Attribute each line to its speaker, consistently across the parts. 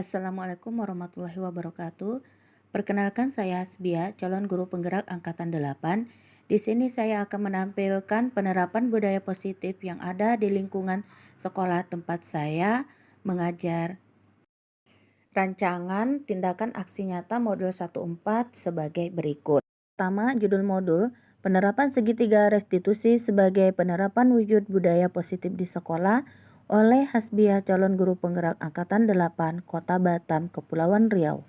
Speaker 1: Assalamualaikum warahmatullahi wabarakatuh. Perkenalkan saya Hasbia, calon guru penggerak angkatan 8. Di sini saya akan menampilkan penerapan budaya positif yang ada di lingkungan sekolah tempat saya mengajar. Rancangan tindakan aksi nyata modul 14 sebagai berikut. Pertama, judul modul penerapan segitiga restitusi sebagai penerapan wujud budaya positif di sekolah oleh Hasbia, calon guru penggerak angkatan 8 Kota Batam, Kepulauan Riau.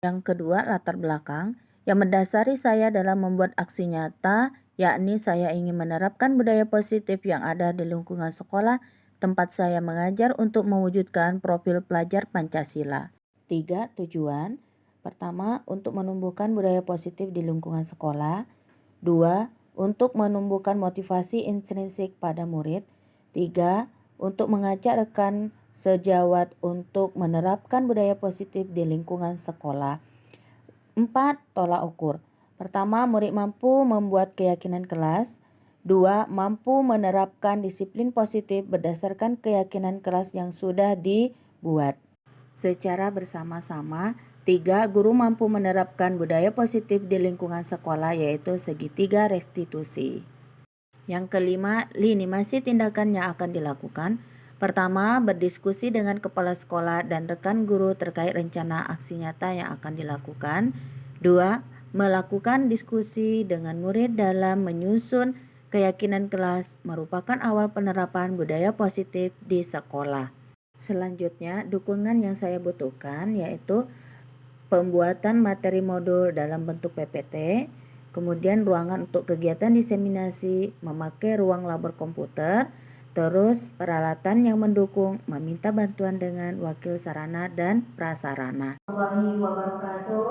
Speaker 1: Yang kedua, latar belakang yang mendasari saya dalam membuat aksi nyata, yakni saya ingin menerapkan budaya positif yang ada di lingkungan sekolah tempat saya mengajar untuk mewujudkan profil pelajar Pancasila. 3. Tujuan. Pertama, untuk menumbuhkan budaya positif di lingkungan sekolah. 2. Untuk menumbuhkan motivasi intrinsik pada murid. 3. Untuk mengajak rekan sejawat untuk menerapkan budaya positif di lingkungan sekolah. 4. Tolak ukur. Pertama, murid mampu membuat keyakinan kelas. 2. Mampu menerapkan disiplin positif berdasarkan keyakinan kelas yang sudah dibuat secara bersama-sama. 3. Guru mampu menerapkan budaya positif di lingkungan sekolah, yaitu segitiga restitusi. Yang kelima, lini masa tindakan yang akan dilakukan. Pertama, berdiskusi dengan kepala sekolah dan rekan guru terkait rencana aksi nyata yang akan dilakukan. 2. Melakukan diskusi dengan murid dalam menyusun keyakinan kelas merupakan awal penerapan budaya positif di sekolah. Selanjutnya, dukungan yang saya butuhkan yaitu pembuatan materi modul dalam bentuk PPT, kemudian ruangan untuk kegiatan diseminasi, memakai ruang labor komputer, terus peralatan yang mendukung, meminta bantuan dengan wakil sarana dan prasarana.
Speaker 2: Warahmatullahi wabarakatuh.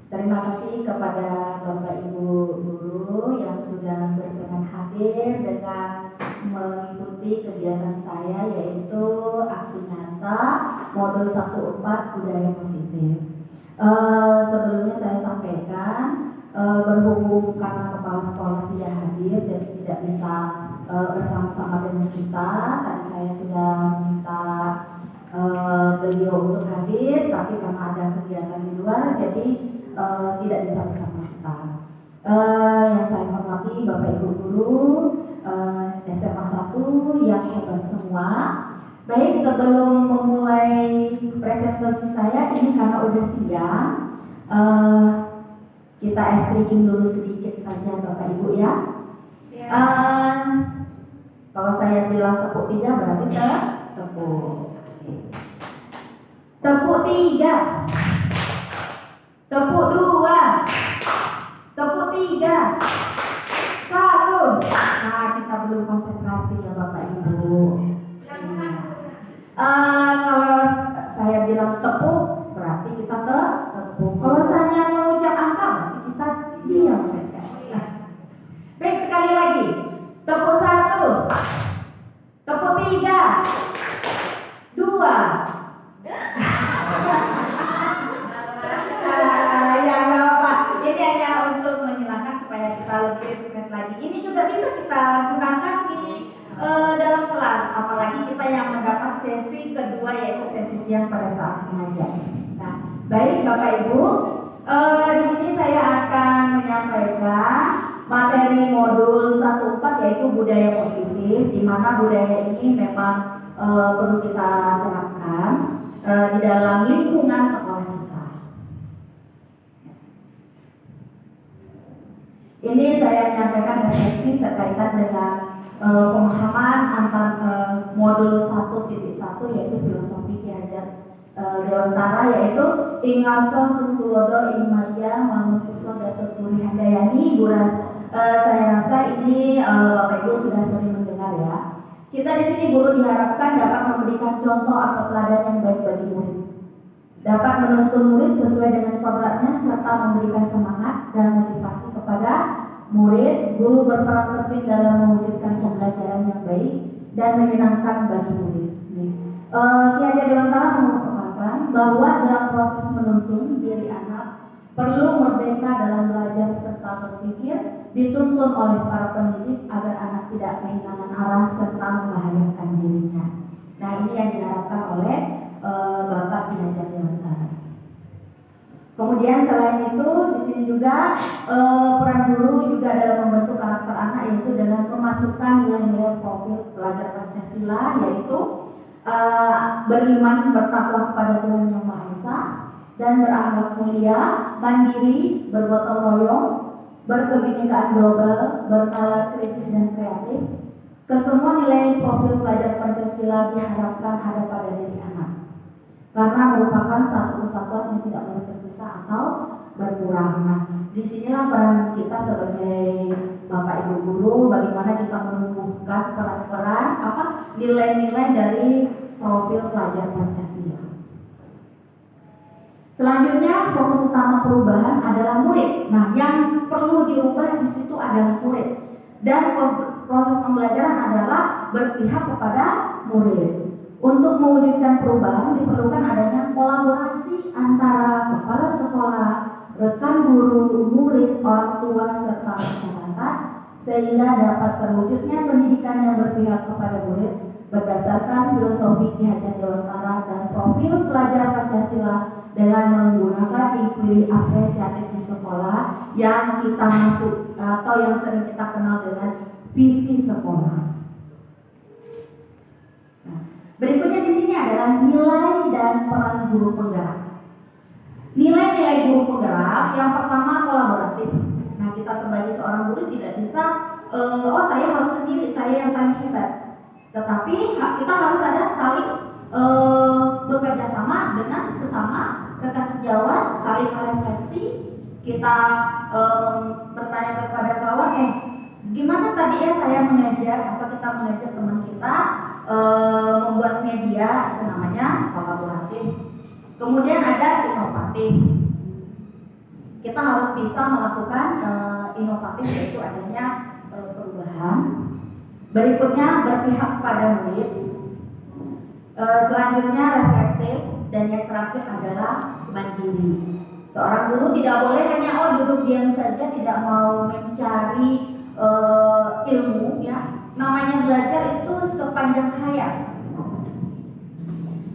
Speaker 2: Terima kasih kepada Bapak Ibu guru yang sudah berkenan hadir dengan mengikuti kegiatan saya, yaitu aksi nyata modul 14 budaya positif. Sebelumnya saya sampaikan berhubung karena kepala sekolah tidak hadir dan tidak bisa bersama-sama dengan kita, tadi saya sudah minta beliau untuk hadir, tapi karena ada kegiatan di luar jadi tidak bisa bersama kita. Yang saya hormati Bapak Ibu guru SMA 1 yang hebat semua. Baik, sebelum memulai presentasi saya ini karena udah siang, kita ice breaking dulu sedikit saja Bapak Ibu ya. Kalau saya bilang tepuk 3 berarti tepuk. Tepuk 3. Tepuk 2. Tepuk 3. 1. Nah, kita belum konsentrasi ya Bapak Ibu. Kalau saya bilang tepuk berarti kita tepuk. Kalau saya mengucap angka berarti kita diam saja. Baik, sekali lagi. Tepuk 1. Tepuk 3. 2. Ya nggak apa-apa. Ini hanya untuk menghilangkan supaya kita lebih refresh lagi. Ini juga bisa kita gunakan di dalam kelas, apalagi kita yang mendapat sesi kedua yaitu sesi siang pada saat mengajar. Nah, baik Bapak Ibu, di sini saya akan menyampaikan materi modul 14 yaitu budaya positif, di mana budaya ini memang perlu kita terapkan di dalam lingkungan sekolah kita. Ini saya menyampaikan refleksi terkaitan dengan pemahaman antara modul 1.1 yaitu filosofi Ki Hajar Dewantara, yaitu Ingarso Sungkulodo Imaja Mangunkuso Datuk Puri Handayani. Saya rasa ini Bapak Ibu sudah sering mendengar ya. Kita di sini guru diharapkan dapat memberikan contoh atau teladan yang baik bagi murid, dapat menuntun murid sesuai dengan kodratnya serta memberikan semangat dan motivasi kepada murid. Guru berperan penting dalam mewujudkan pembelajaran yang baik dan menyenangkan bagi murid. Ki Hajar Dewantara mengungkapkan bahwa dalam proses menuntun diri anak perlu merdeka dalam belajar serta berpikir, dituntun oleh para pendidik agar anak tidak kehilangan arah serta membahayakan dirinya. Nah, ini yang diharapkan oleh Bapak Ki Hajar Dewantara. Kemudian selain itu, di sini juga peran guru juga dalam membentuk karakter anak, yaitu dengan memasukkan nilai-nilai profil pelajar Pancasila, yaitu beriman bertakwa kepada Tuhan Yang Maha Esa dan berakhlak mulia, mandiri, bergotong royong, berkebinekaan global, bernalar kritis dan kreatif. Kesemua nilai profil pelajar Pancasila diharapkan ada pada diri anak, karena merupakan satu kesatuan yang tidak boleh terpisah atau berkurang. Nah, disinilah peran kita sebagai Bapak Ibu guru, bagaimana kita menumbuhkan peran-peran nilai-nilai dari profil pelajar Pancasila. Selanjutnya, fokus utama perubahan adalah murid. Nah, yang perlu diubah di situ adalah murid, dan proses pembelajaran adalah berpihak kepada murid. Untuk mewujudkan perubahan diperlukan adanya kolaborasi antara kepala sekolah, rekan guru, murid, orang tua, serta masyarakat, sehingga dapat terwujudnya pendidikan yang berpihak kepada murid berdasarkan filosofi Ki Hajar Dewantara dan profil pelajar Pancasila dengan menggunakan inquiry apresiatif di sekolah yang kita masuk atau yang sering kita kenal dengan visi sekolah. Berikutnya di sini adalah nilai dan peran guru penggerak. Nilai-nilai guru penggerak yang pertama kolaboratif. Nah, kita sebagai seorang guru tidak bisa, saya harus sendiri, saya yang paling hebat. Tetapi kita harus ada saling bekerja sama dengan sesama rekan sejawat, saling merefleksi. Kita bertanya kepada kawan, gimana tadi ya saya mengajar atau kita mengajar teman kita membuat media, itu namanya kolaboratif. Kemudian ada inovatif. Kita harus bisa melakukan inovatif, yaitu adanya perubahan. Berikutnya berpihak pada murid. Selanjutnya reflektif, dan yang terakhir adalah mandiri. Seorang guru tidak boleh hanya duduk diam saja, tidak mau mencari ilmu, ya. Namanya belajar itu sepanjang hayat.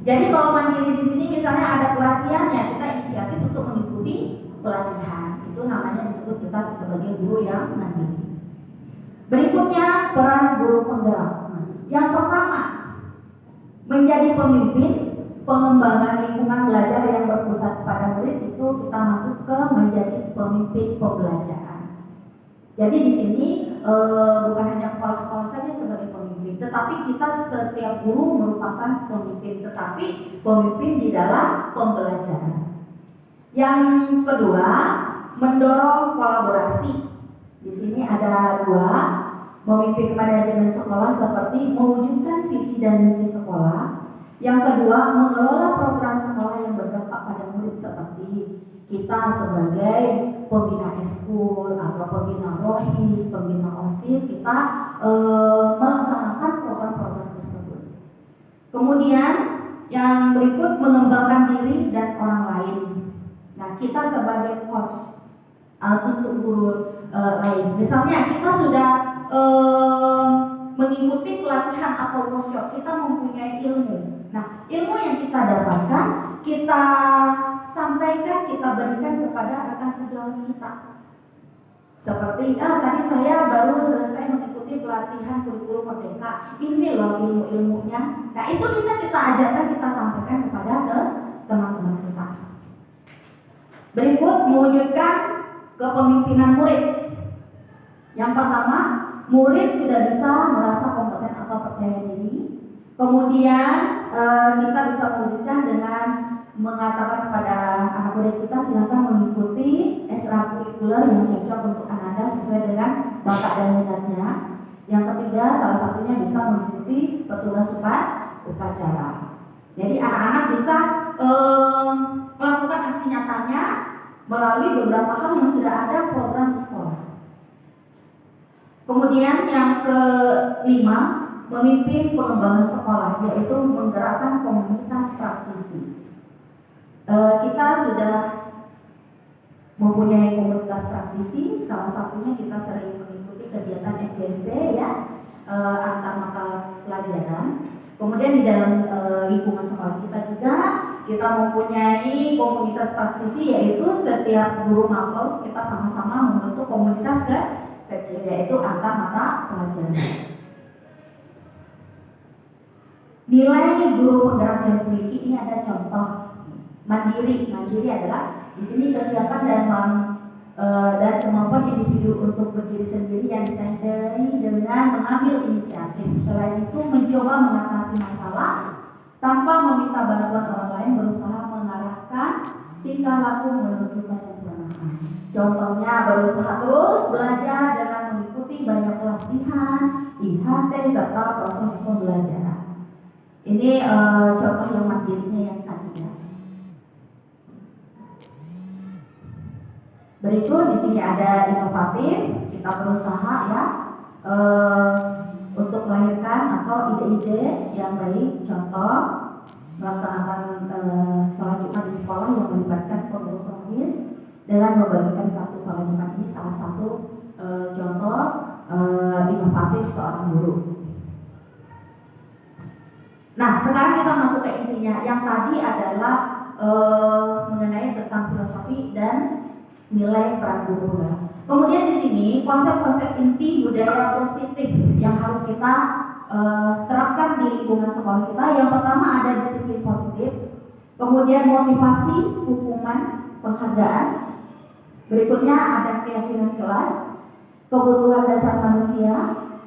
Speaker 2: Jadi kalau mandiri di sini misalnya ada pelatihan, ya kita inisiatif untuk mengikuti pelatihan. Itu namanya disebut kita sebagai guru yang mandiri. Berikutnya peran guru penggerak. Yang pertama, menjadi pemimpin. Pengembangan lingkungan belajar yang berpusat pada murid itu kita masuk ke menjadi pemimpin pembelajaran. Jadi di sini bukan hanya kepala sekolah saja sebagai pemimpin, tetapi kita setiap guru merupakan pemimpin, tetapi pemimpin di dalam pembelajaran. Yang kedua, mendorong kolaborasi. Di sini ada dua, memimpin manajemen sekolah seperti mewujudkan visi dan misi sekolah. Yang kedua, mengelola program sekolah yang berdampak pada murid seperti kita sebagai pembina eskul atau pembina rohis, pembina OSIS, kita melaksanakan program-program tersebut. Kemudian yang berikut, mengembangkan diri dan orang lain. Nah, kita sebagai coach untuk guru lain, misalnya kita sudah mengikuti pelatihan atau workshop, kita mempunyai ilmu. Nah, ilmu yang kita dapatkan, kita sampaikan, kita berikan kepada rekan sejawat kita. Seperti, tadi saya baru selesai mengikuti pelatihan kurikulum Merdeka, ini loh ilmu-ilmunya. Nah, itu bisa kita ajarkan, kita sampaikan kepada teman-teman kita. Berikut, mewujudkan kepemimpinan murid. Yang pertama, murid sudah bisa merasa kompeten atau percaya diri. Kemudian kita bisa mewujudkan dengan mengatakan kepada anak murid kita, silakan mengikuti ekstrakurikuler yang cocok untuk Anda sesuai dengan bakat dan minatnya. Yang ketiga, salah satunya bisa mengikuti petugas upacara. Jadi anak-anak bisa melakukan aksi nyatanya melalui beberapa hal yang sudah ada program di sekolah. Kemudian yang kelima, memimpin pengembangan sekolah, yaitu menggerakkan komunitas praktisi. Kita sudah mempunyai komunitas praktisi, salah satunya kita sering mengikuti kegiatan FGMP, ya. antar mata pelajaran. Kemudian di dalam lingkungan sekolah kita juga kita mempunyai komunitas praktisi, yaitu setiap guru mapel kita sama-sama membentuk komunitas kecil, yaitu antar mata pelajaran. Nilai guru penggerak yang dimiliki ini ada contoh mandiri. Mandiri adalah di sini kesiapan dan kemampuan individu untuk berdiri sendiri yang ditandai dengan mengambil inisiatif. Selain itu mencoba mengatasi masalah tanpa meminta bantuan orang lain, berusaha mengarahkan tingkah laku menuju kesempurnaan. Contohnya berusaha terus belajar dengan mengikuti banyak pelatihan, IHT serta proses pembelajaran. Ini contoh yang mandirinya yang tadi ya. Berikut di sini ada inovatif, kita berusaha ya untuk melahirkan atau ide-ide yang baik. Contoh melaksanakan sholat Jumat di sekolah yang melibatkan pengurus ormis dengan membagikan kartu sholat Jumat. Ini salah satu contoh inovatif seorang guru. Nah, sekarang kita masuk ke intinya. Yang tadi adalah mengenai tentang filosofi dan nilai peran guru. Kemudian di sini konsep-konsep inti budaya positif yang harus kita terapkan di lingkungan sekolah kita. Yang pertama ada disiplin positif, kemudian motivasi, hukuman, penghargaan. Berikutnya ada keyakinan kelas, kebutuhan dasar manusia,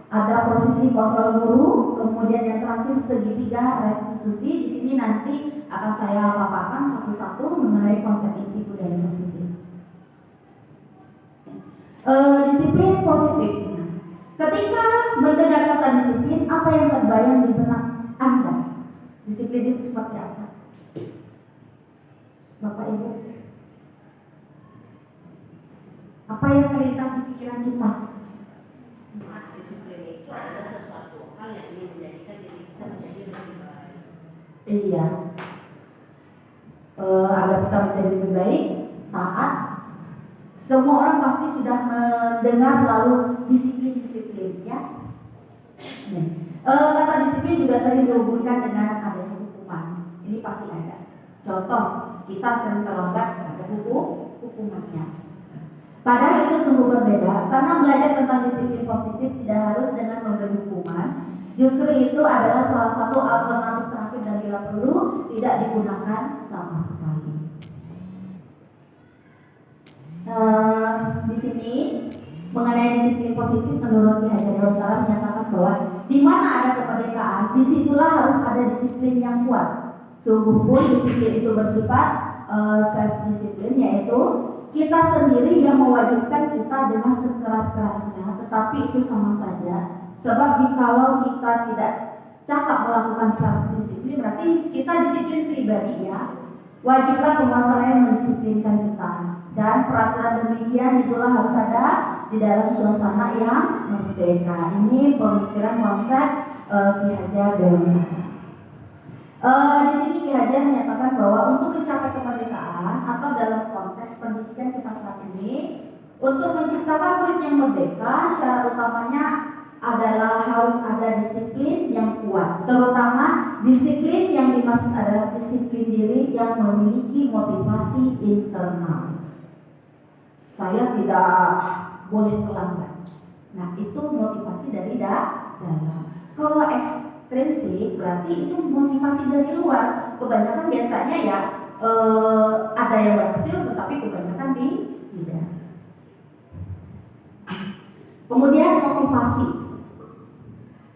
Speaker 2: ada posisi kontrol guru, kemudian yang terakhir segitiga restitusi. Di sini nanti akan saya paparkan satu-satu mengenai konsep inti budaya positif. Disiplin positif. Ketika mendengar kata disiplin, apa yang terbayang di benak Anda? Disiplin itu seperti apa? Bapak Ibu, apa yang terlintas di pikiran kita?
Speaker 3: Disiplin itu adalah sesuatu hal yang ingin menjadikan diri kita menjadi lebih baik.
Speaker 2: Iya. Agar kita menjadi lebih baik, taat. Semua orang pasti sudah mendengar selalu disiplin, ya. Kata disiplin juga sering dihubungkan dengan adanya hukuman. Ini pasti ada. Contoh, kita sering terlambat, ada hukumannya. Padahal itu sungguh berbeda, karena belajar tentang disiplin positif tidak harus dengan memberi hukuman. Justru itu adalah salah satu alternatif terakhir dan bila perlu tidak digunakan sama sekali. Di sini mengenai disiplin positif menurut Ki Hajar Dewantara menyatakan bahwa di mana ada kemerdekaan, disitulah harus ada disiplin yang kuat. Sungguh pun disiplin itu bersifat self disiplin, yaitu kita sendiri yang mewajibkan kita dengan sekeras-kerasnya, tetapi itu sama saja. Sebab jikalau kita tidak cakap melakukan self disiplin, berarti kita disiplin pribadi ya. Wajiblah penguasa lain mendisiplinkan kita. Dan peraturan demikian itulah harus ada di dalam suasana yang merdeka. Ini pemikiran konsep Ki Hajar Dewantara. Di sini Ki Hajar menyatakan bahwa untuk mencapai kemerdekaan atau dalam konteks pendidikan kita saat ini, untuk menciptakan murid yang merdeka, syarat utamanya adalah harus ada disiplin yang kuat. Terutama disiplin yang dimaksud adalah disiplin diri yang memiliki motivasi internal. Saya tidak boleh terlambat. Nah, itu motivasi dari dalam. Kalau ekstrinsik berarti itu motivasi dari luar. Kebanyakan biasanya ya ada yang berhasil, tetapi kebanyakan tidak. Kemudian motivasi.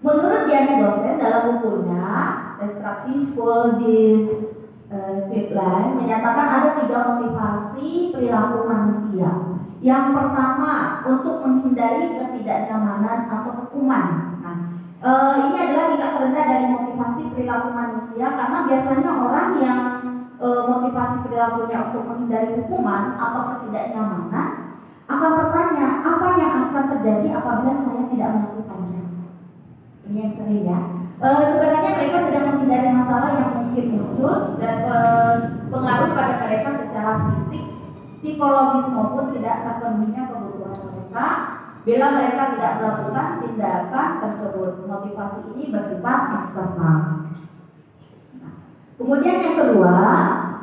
Speaker 2: Menurut Diana dosen dalam bukunya Restructuring School Discipline menyatakan ada 3 motivasi perilaku manusia. Yang pertama, untuk menghindari ketidaknyamanan atau hukuman. Nah, ini adalah tingkat terendah dari motivasi perilaku manusia, karena biasanya orang yang motivasi perilakunya untuk menghindari hukuman atau ketidaknyamanan akan bertanya, apa yang akan terjadi apabila saya tidak melakukannya? Ini yang sering ya. Sebenarnya mereka sedang menghindari masalah yang mungkin muncul dan pengaruh pada mereka secara fisik, psikologis maupun tidak terpenuhinya kebutuhan mereka. bila mereka tidak melakukan tindakan tersebut. Motivasi ini bersifat eksternal. Kemudian yang kedua,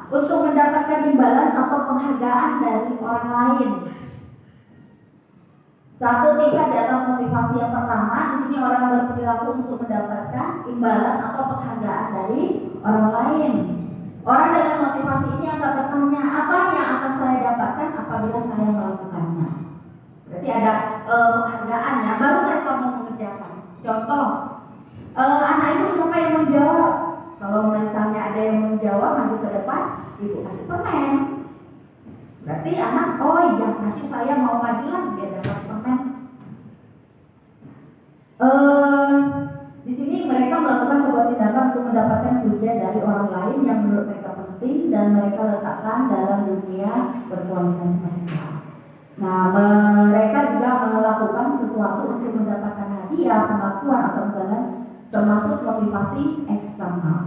Speaker 2: untuk mendapatkan imbalan atau penghargaan dari orang lain. Satu, tingkat di atas motivasi yang pertama. Di sini orang berperilaku untuk mendapatkan imbalan atau penghargaan dari orang lain. Orang dengan motivasi ini akan bertanya, apa yang akan saya dapatkan apabila saya melakukannya? Berarti ada penghargaannya, baru mereka mau mengerjakan. Contoh, anak ibu siapa yang menjawab? Kalau misalnya ada yang menjawab, maju ke depan, ibu kasih permen. Berarti anak, oh iya, nanti saya mau majulah biar dapat permen. Di sini mereka melakukan sebuah tindakan untuk mendapatkan pujian dari orang lain yang menurut mereka penting dan mereka letakkan dalam dunia berkualitas mereka. Nah, mereka juga melakukan sesuatu untuk mendapatkan hadiah, pengakuan atau imbalan, termasuk motivasi eksternal.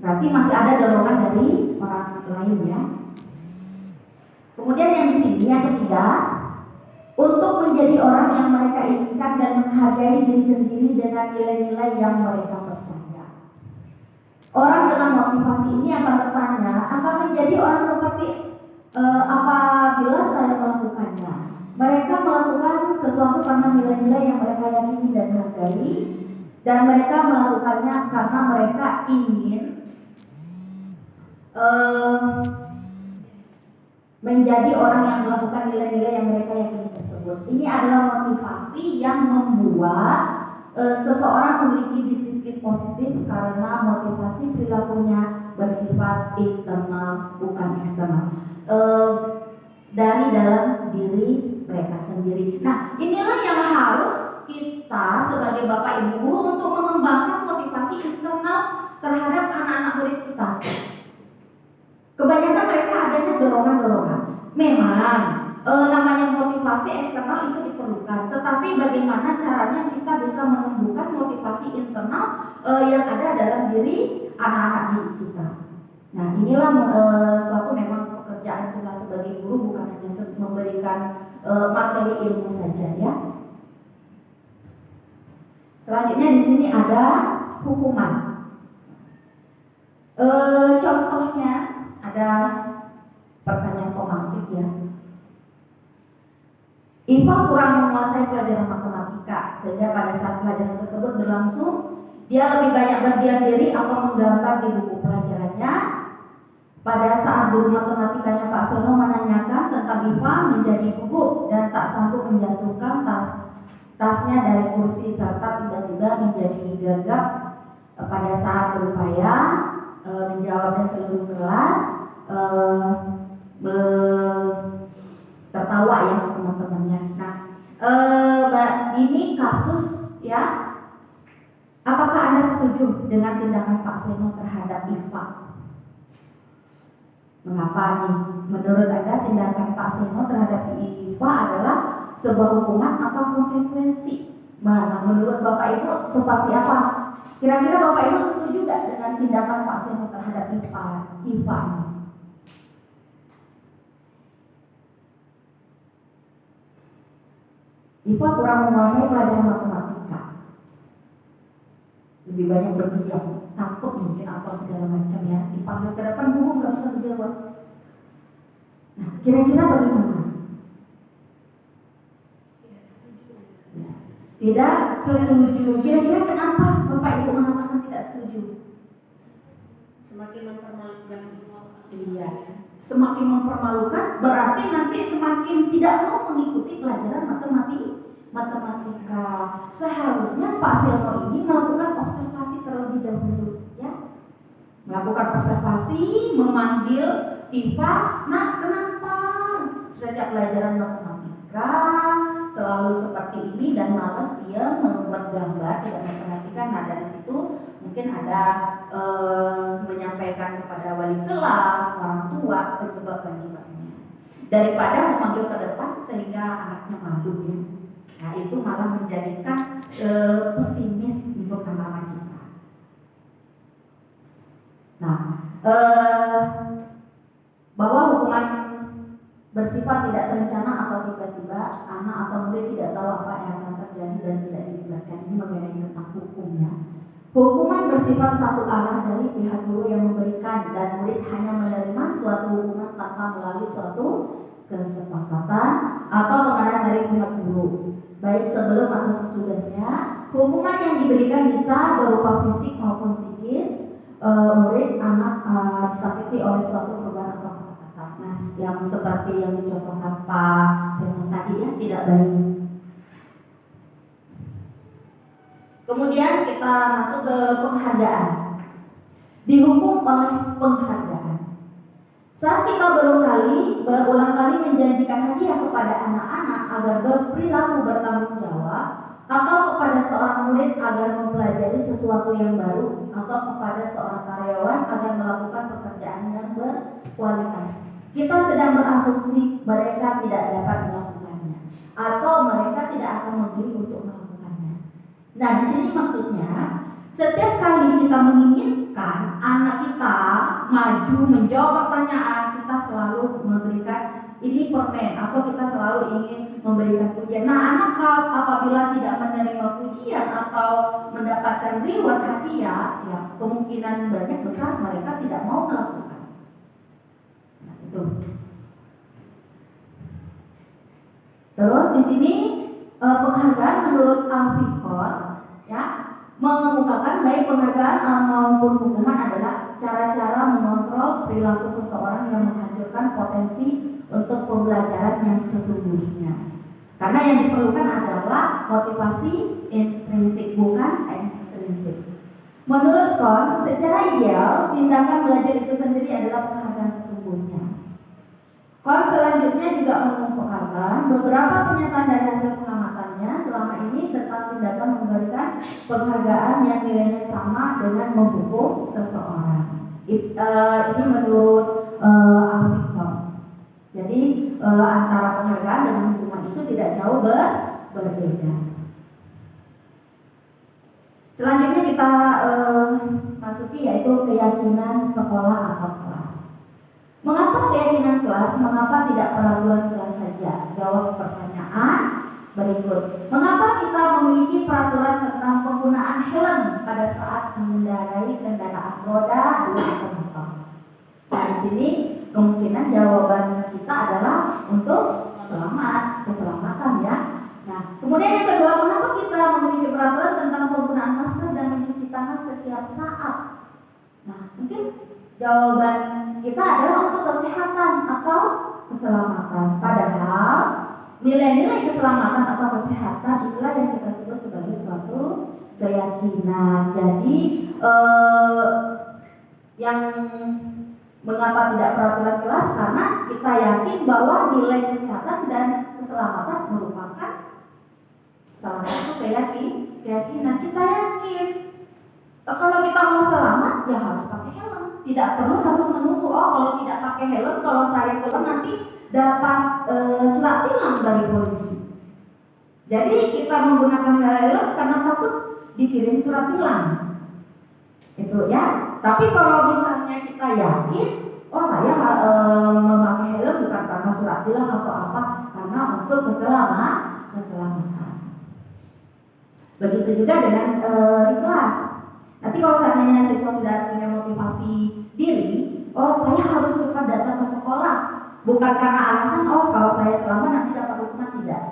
Speaker 2: Berarti masih ada dorongan dari orang lain ya. Kemudian yang di sini yang ketiga, untuk menjadi orang yang mereka inginkan dan menghargai diri sendiri dengan nilai-nilai yang mereka percaya. Orang dengan motivasi ini akan bertanya, akan menjadi orang seperti apabila saya melakukannya. Mereka melakukan sesuatu karena nilai-nilai yang mereka yakini dan hargai, dan mereka melakukannya karena mereka ingin menjadi orang yang melakukan nilai-nilai yang mereka yakini tersebut. Ini adalah motivasi yang membuat seseorang memiliki disiplin positif karena motivasi perilakunya bersifat internal bukan eksternal, dari dalam diri mereka sendiri. Nah, inilah yang harus kita sebagai bapak ibu guru untuk mengembangkan motivasi internal terhadap anak-anak murid kita. Kebanyakan mereka adanya dorongan-dorongan. Memang namanya motivasi eksternal itu diperlukan, tetapi bagaimana caranya kita bisa menumbuhkan motivasi internal yang ada dalam diri anak-anak didik kita. Nah, inilah suatu memang pekerjaan kita sebagai guru, bukan hanya memberikan materi ilmu saja ya. Selanjutnya di sini ada hukuman. Contohnya ada pertanyaan pemantik ya. Iva kurang menguasai pelajaran matematika, sehingga pada saat pelajaran tersebut berlangsung, dia lebih banyak berdiam diri atau menggambar di buku pelajarannya. Pada saat guru matematikanya Pak Sono menanyakan tentang Iva menjadi gugup dan tak sanggup menjatuhkan tasnya dari kursi serta tiba-tiba menjadi gagap pada saat berupaya menjawabnya seluruh kelas tertawa ya teman-temannya. Nah, ini kasus ya. Apakah Anda setuju dengan tindakan Pak Seno terhadap Iva? Mengapa nih? Menurut Anda tindakan Pak Seno terhadap Iva adalah sebuah hukuman atau konsekuensi? Nah, menurut Bapak Ibu seperti apa? Kira-kira Bapak Ibu setuju gak dengan tindakan Pak Seno terhadap Iva ini? Iva kurang menguasai pelajaran matematika, lebih banyak berdiam, takut mungkin atau segala macam ya. Dipanggil ke depan, guru nggak usah menjawab. Nah, kira-kira bagaimana? Tidak setuju. Kira-kira kenapa Bapak Ibu mengatakan tidak setuju?
Speaker 3: Semakin mempermalukan.
Speaker 2: Iya, semakin mempermalukan berarti nanti semakin tidak mau mengikuti pelajaran matematika. Seharusnya Pak Silmo ini melakukan observasi terlebih dahulu, ya. Melakukan observasi, memanggil Iva, nak kenapa sejak pelajaran matematika selalu seperti ini dan malas dia membuat gambar tidak memperhatikan. Nah, dari situ mungkin ada menyampaikan kepada wali kelas, orang tua penyebab-penyebabnya. Daripada memanggil ke depan sehingga anaknya malu ya. Nah, itu malah menjadikan pesimis untuk anak-anak kita. Nah, bahwa hukuman bersifat tidak terencana atau tiba-tiba, anak atau murid tidak tahu apa yang akan terjadi dan tidak dilibatkan. Ini mengenai tentang hukumnya. Hukuman bersifat satu arah dari pihak guru yang memberikan, dan murid hanya menerima suatu hukuman tanpa melalui suatu kesepakatan atau pengarah dari pihak guru, baik sebelum atau sesudahnya. Hukuman yang diberikan bisa berupa fisik maupun psikis. Murid anak disakiti oleh suatu perubahan atau kata-kata. Nah, yang seperti yang dicontohkan Pak Seno tadi ya, tidak baik. Kemudian kita masuk ke penghargaan. Dihukum oleh penghargaan. Saat kita berulang kali menjanjikan hadiah kepada anak-anak agar berperilaku bertanggung jawab, atau kepada seorang murid agar mempelajari sesuatu yang baru, atau kepada seorang karyawan agar melakukan pekerjaan yang berkualitas, kita sedang berasumsi mereka tidak dapat melakukannya, atau mereka tidak akan membeli untuk melakukannya. Nah, di sini maksudnya setiap kali kita menginginkan anak kita maju menjawab pertanyaan, kita selalu memberikan ini permen, atau kita selalu ingin memberikan pujian. Nah, anak apabila tidak menerima pujian atau mendapatkan reward hadiah, ya kemungkinan banyak besar mereka tidak mau melakukan. Nah, itu. Terus di sini penghargaan menurut Al-Fiqh ya mengemukakan baik penghargaan maupun hukuman adalah cara-cara mengontrol perilaku seseorang yang menghancurkan potensi untuk pembelajaran yang sesungguhnya. Karena yang diperlukan adalah motivasi intrinsik, bukan ekstrinsik. Menurut Kohn, secara ideal tindakan belajar itu sendiri adalah penghargaan sesungguhnya. Kohn selanjutnya juga mengemukakan beberapa pernyataan dari hasil pengamatannya selama ini tentang tindakan memberikan penghargaan yang nilainya sama dengan menghukum seseorang. Ini menurut Al-Fiqh. Jadi antara penghargaan dan hukuman itu tidak jauh berbeda. Selanjutnya kita masuki yaitu keyakinan sekolah atau kelas. Mengapa keyakinan kelas? Mengapa tidak peraturan kelas saja? Jawab pertanyaan berikut. Mengapa kita memiliki peraturan tentang penggunaan helm pada saat mengendarai kendaraan roda 2 atau motor? Nah, di sini kemungkinan jawaban kita adalah untuk keselamatan ya. Nah, kemudian yang kedua, mengapa kita memiliki peraturan tentang penggunaan masker dan mencuci tangan setiap saat? Nah, mungkin jawaban kita adalah untuk kesehatan atau keselamatan. Padahal nilai-nilai keselamatan atau kesehatan itulah yang kita sebut sebagai suatu keyakinan. Jadi yang mengapa tidak peraturan kelas? Karena kita yakin bahwa nilai kesehatan dan keselamatan merupakan salah satu keyakinan. Kita yakin kalau kita mau selamat ya harus pakai helm. Tidak perlu harus menunggu kalau tidak pakai helm, kalau saya keluar nanti dapat surat tilang dari polisi. Jadi kita menggunakan helm karena takut dikirim surat tilang. Itu ya. Tapi kalau misalnya kita yakin, saya memakai helm bukan karena surat tilang atau apa, karena untuk keselamatan. Begitu juga dengan di kelas. Nanti kalau seandainya siswa sudah punya motivasi diri, saya harus cepat datang ke sekolah, bukan karena alasan kalau saya terlambat nanti dapat hukuman, tidak.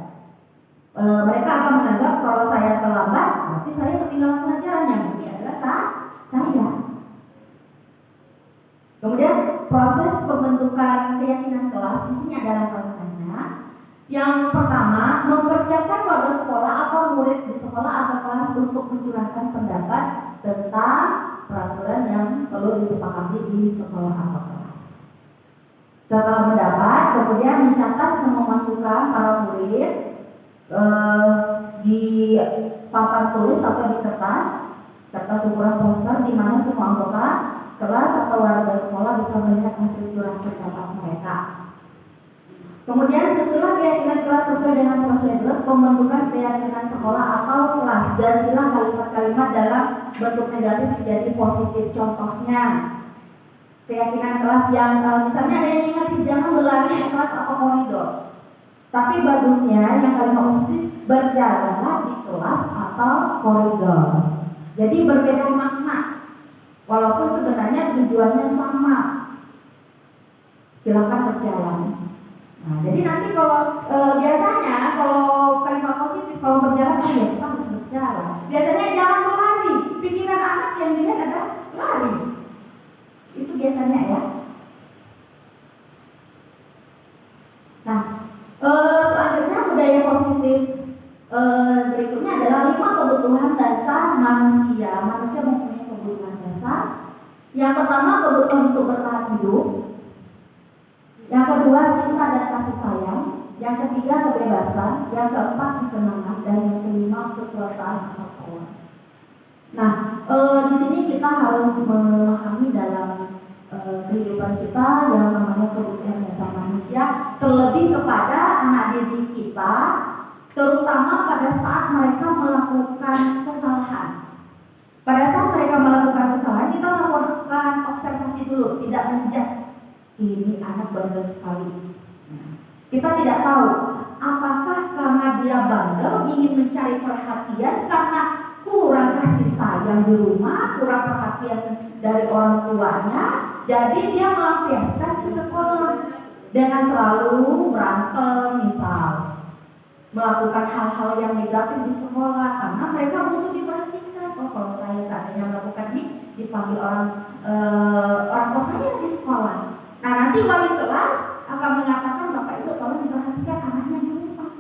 Speaker 2: Mereka akan menganggap kalau saya terlambat berarti saya ketinggalan pelajaran, yang ini adalah saya. Kemudian proses pembentukan keyakinan kelas di sini adalah rangkaiannya. Yang pertama, mempersiapkan warga sekolah atau murid di sekolah atau kelas untuk mencurahkan pendapat tentang peraturan yang perlu disepakati di sekolah atau kelas. Setelah mendapat, kemudian mencatat semua masukan para murid di papan tulis atau di kertas ukuran poster di mana semua anggota kelas atau warga sekolah bisa melihat hasil curahan pendapat mereka. Kemudian susulah keyakinan kelas sesuai dengan prosedur pembentukan keyakinan sekolah atau kelas. Gantilah kalimat-kalimat dalam bentuk negatif menjadi positif. Contohnya, keyakinan kelas yang misalnya ada yang ingat jangan berlari di kelas atau koridor. Tapi bagusnya yang kalimat positif berjalanlah di kelas atau koridor. Jadi berbeda makna, walaupun sebenarnya tujuannya sama. Silakan berjalan. Nah, jadi nanti kalau biasanya kalau kalimat positif kalau berjalan ya kita harus berjalan. Biasanya jangan berlari. Pikiran anak yang dilihat ada lari. Itu biasanya ya. Nah, selanjutnya budaya positif berikutnya adalah 5 kebutuhan dasar manusia. Manusia mempunyai kebutuhan dasar. Yang pertama kebutuhan untuk bertahan hidup. Yang kedua cinta dan kasih sayang. Yang ketiga kebebasan. Yang keempat kesenangan. Dan yang kelima kekuasaan atau power. Nah, di sini kita harus memahami dalam kehidupan kita yang namanya kebutuhan dasar manusia, terlebih kepada anak didik kita, terutama pada saat mereka melakukan kesalahan. Pada saat mereka melakukan kesalahan, kita melakukan observasi dulu, tidak menjudge. Ini anak bandel sekali. Kita tidak tahu apakah karena dia bandel ingin mencari perhatian karena kurang kasih sayang di rumah, kurang perhatian dari orang tuanya, jadi dia melampiaskan di sekolah dengan selalu berantem, misal melakukan hal-hal yang negatif di sekolah karena mereka butuh diperhatikan. Oh, kalau saya seandainya melakukan ini dipanggil orang tua saya di sekolah. Nah, nanti wali kelas akan mengatakan Bapak Ibu tolong diperhatikan anaknya di rumah.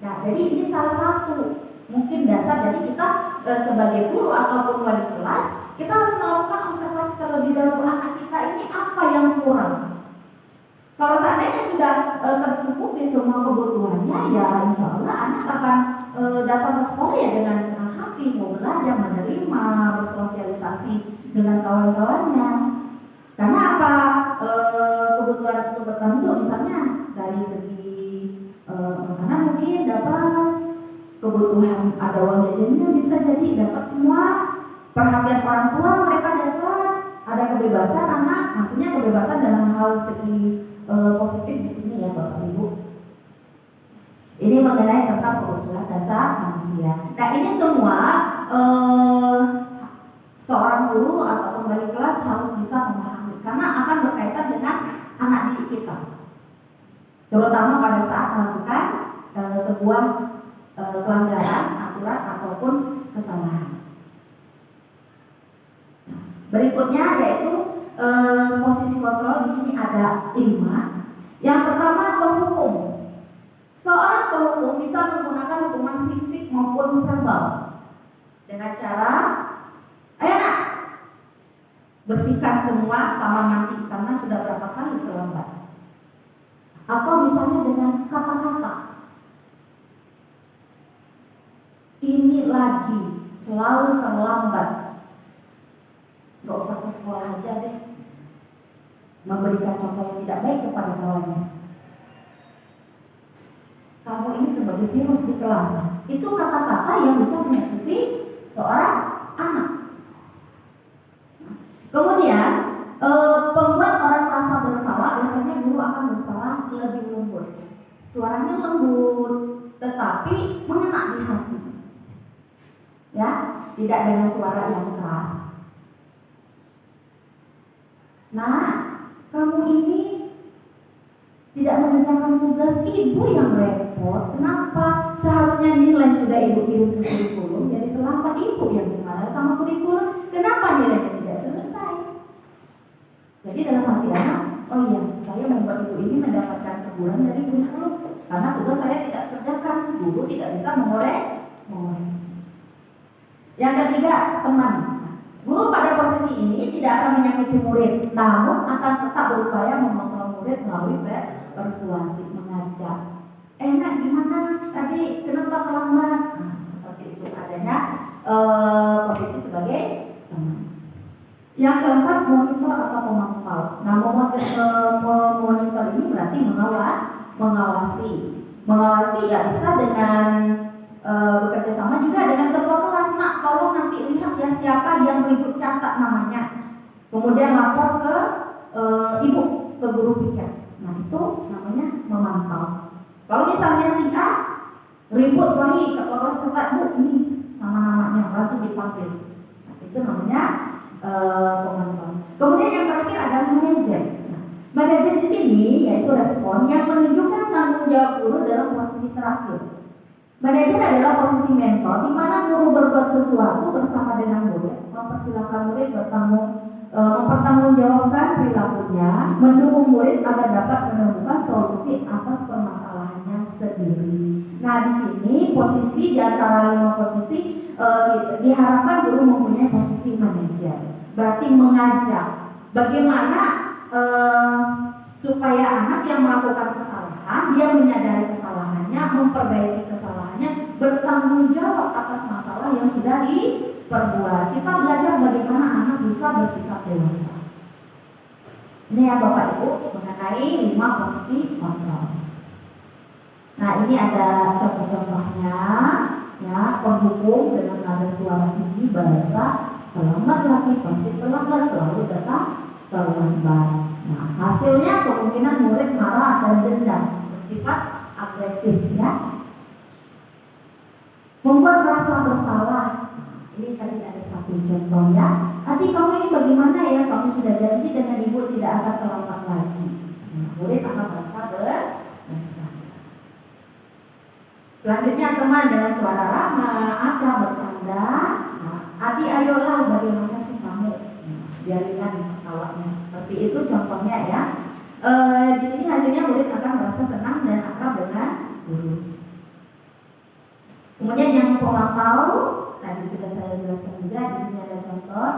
Speaker 2: Nah, jadi ini salah satu mungkin dasar. Jadi kita sebagai guru ataupun wali kelas, kita harus melakukan observasi terlebih dahulu anak kita ini apa yang kurang. Kalau seandainya sudah tercukupi semua kebutuhannya, ya insya Allah anak akan datang ke sekolah ya dengan senang hati, mau belajar, menerima, bersosialisasi dengan kawan-kawannya. Karena apa? Kebutuhan untuk bertahan hidup misalnya dari segi makanan mungkin dapat, kebutuhan ada uang jajannya bisa jadi dapat semua, perhatian orang tua mereka dapat, ada kebebasan anak, maksudnya kebebasan dalam hal segi positif di sini ya Bapak Ibu. Ini mengenai tentang kebutuhan dasar manusia. Nah, ini semua seorang guru atau wali kelas harus bisa memahami karena akan berkaitan dengan anak didik kita, terutama pada saat melakukan sebuah pelanggaran aturan ataupun kesalahan. Berikutnya yaitu posisi kontrol. Di sini ada 5. Yang pertama penghukum. Seorang penghukum bisa menggunakan hukuman fisik maupun verbal dengan cara, ayo nak, bersihkan semua kamar mandi karena sudah berapa kali terlambat. Atau misalnya dengan kata-kata, ini lagi selalu terlambat, gak usah ke sekolah aja deh. Memberikan contoh yang tidak baik kepada kawannya. Kamu ini sebagai virus di kelas. Itu kata-kata yang bisa menyakiti seorang anak. Kemudian pembuat orang merasa bersalah, biasanya guru akan bersalah lebih lembut. Suaranya lembut, tetapi mengena di hati. Ya, tidak dengan suara yang keras. Nah, kamu ini tidak mengerjakan tugas, ibu yang repot. Kenapa? Seharusnya nilai sudah ibu kirim ke kurikulum, jadi terlambat ibu yang dimarahi sama kurikulum. Kenapa nilainya tidak selesai? Jadi dalam hati anak, oh iya, saya membuat ibu ini mendapatkan teguran dari kurikulum karena tugas saya tidak kerjakan. Guru tidak bisa mengoreksi. Yang ketiga, teman. Guru pada posisi ini tidak akan menyakiti murid, namun akan tetap berupaya mengontrol murid melalui persuasi, mengajak. Enak gimana tadi, kenapa terlambat? Nah, seperti itu adanya posisi sebagai teman. Yang keempat, monitor atau pemantau. Nah, memonitor ini berarti mengawasi. Mengawasi ya bisa dengan bekerja sama juga dengan ketua kelas. Nah, tolong nanti lihat ya siapa yang berikut catat namanya. kemudian lapor ke ibu, ke guru piket. Nah itu namanya memantau. Kalau misalnya si A ribut lagi ke poros tempat, bu ini nama-namanya langsung dipanggil. Nah, itu namanya pemantau. Kemudian yang terakhir adalah manajer. Nah, manajer di sini yaitu respon yang menunjukkan tanggung jawab guru dalam posisi terakhir. Manajer adalah posisi mentor di mana guru berbuat sesuatu bersama dengan murid, mempersilahkan murid mempertanggungjawabkan perilakunya, mendukung murid agar dapat menemukan solusi atas permasalahannya sendiri. Nah, di sini posisi di antara 5 posisi diharapkan guru mempunyai posisi manajer. Berarti mengajak bagaimana supaya anak yang melakukan kesalahan dia menyadari kesalahannya, memperbaiki kesalahannya, bertanggung jawab atas masalah yang sudah diperbuat. Kita belajar bagaimana anak bisa bersikap dewasa. Ini ya Bapak Ibu mengenai 5 posisi kontrol. Nah ini ada contoh-contohnya ya, penghubung dengan nada suara tinggi, bahasa terlambat lagi, pasti terlambat, selalu datang terlambat. Nah hasilnya kemungkinan murid marah dan dendam, bersifat agresif ya, membuat merasa bersalah. Ini tadi ada satu contoh ya. Nanti kamu ini bagaimana ya? Kamu sudah janji dengan ibu tidak akan terlambat lagi. Nah, murid akan merasa bersalah. Selanjutnya teman dengan suara ramah, akrab, bercanda. Nah, Adi ayolah bagaimana sih kamu? Biar ringan ketawanya. Seperti itu contohnya ya. Di sini hasilnya murid akan merasa senang dan akrab dengan guru. Kemudian yang pemantau tadi sudah saya jelaskan juga. Di sini ada contoh,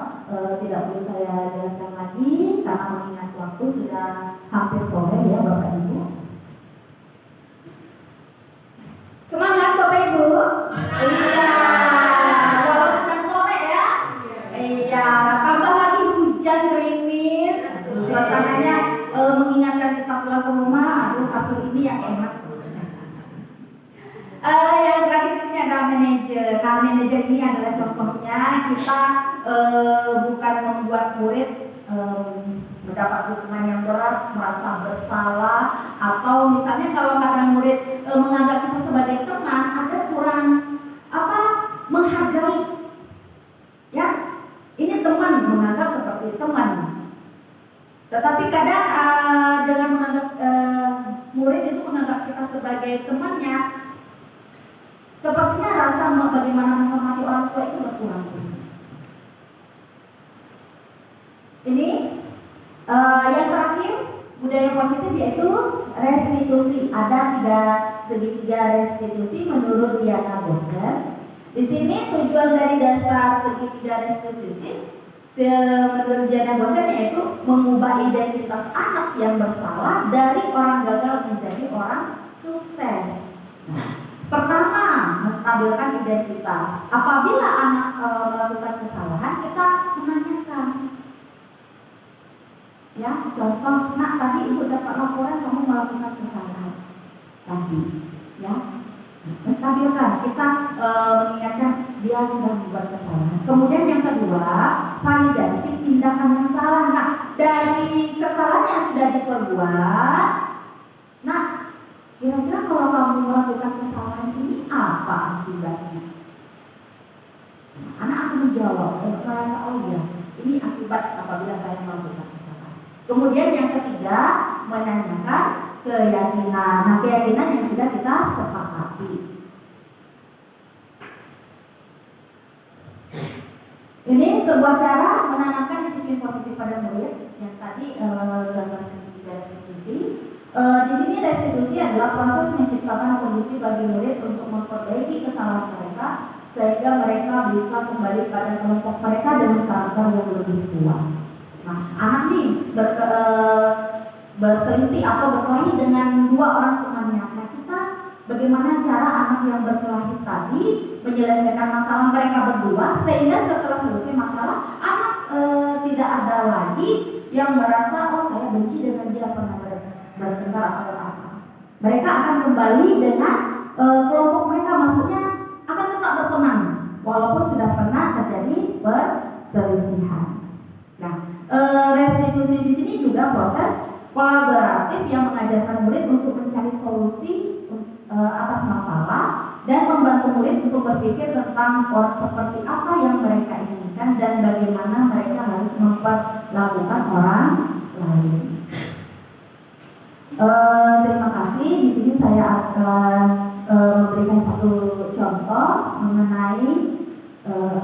Speaker 2: tidak perlu saya jelaskan lagi karena mengingat waktu sudah hampir sore ya Bapak Ibu. Semangat Bapak Ibu. Iya, walaupun udah sore ya. Iya, tambah lagi hujan gerimis. Suasananya mengingatkan kita pulang ke rumah. Aduh, kasur ini yang enak. Yang terakhir di sini ada manajer. Nah, manajer ini adalah contohnya kita bukan membuat murid mendapat hukuman yang berat, merasa bersalah, atau misalnya kalau kadang murid menganggap kita sebagai teman, ada kurang menghargai. Ya, ini teman, menganggap seperti teman. Tetapi kadang dengan menganggap murid itu menganggap kita sebagai temannya, sepertinya rasa bagaimana menghormati orang tua itu berkurang. Ini yang terakhir budaya positif yaitu restitusi. Ada segitiga restitusi menurut Diana Bosser. Di sini tujuan dari dasar segitiga restitusi menurut Diana Bosser yaitu mengubah identitas anak yang bersalah dari orang gagal menjadi orang sukses. Pertama, menstabilkan identitas. Apabila anak melakukan kesalahan, kita menanyakan. Ya, contoh, nak tadi ibu dapat laporan kamu melakukan kesalahan tadi. Ya, menstabilkan. Kita mengingatkan dia sudah membuat kesalahan. Kemudian yang kedua, validasi tindakan yang salah. Nah, dari kesalahan yang sudah diperbuat, nah kira-kira kalau kamu melakukan kesalahan ini apa akibatnya? Anak akan menjawab, merasa oh ya, ini akibat apabila saya melakukan kesalahan. Kemudian yang ketiga, menanyakan keyakinan. Nah, keyakinan yang sudah kita sepakati. Ini sebuah cara menanamkan disiplin positif pada murid yang tadi gambar segitiga restitusi. Di sini restitusi adalah proses menciptakan kondisi bagi murid untuk memperbaiki kesalahan mereka sehingga mereka bisa kembali pada kelompok mereka dengan karakter yang lebih kuat. Nah, anak nih berselisih atau berkelahi dengan 2 orang temannya. Nah, kita bagaimana cara anak yang berkelahi tadi menyelesaikan masalah mereka berdua sehingga setelah selesai masalah anak tidak ada lagi yang merasa oh saya benci dengan dia pernah bertengkar atau apa. Mereka akan kembali dengan kelompok mereka, maksudnya akan tetap berteman walaupun sudah pernah terjadi perselisihan. Nah, restitusi di sini juga proses kolaboratif yang mengajarkan murid untuk mencari solusi atas masalah dan membantu murid untuk berpikir tentang orang seperti apa yang mereka inginkan dan bagaimana mereka harus memperlakukan orang lain. Terima kasih. Di sini saya akan memberikan satu contoh mengenai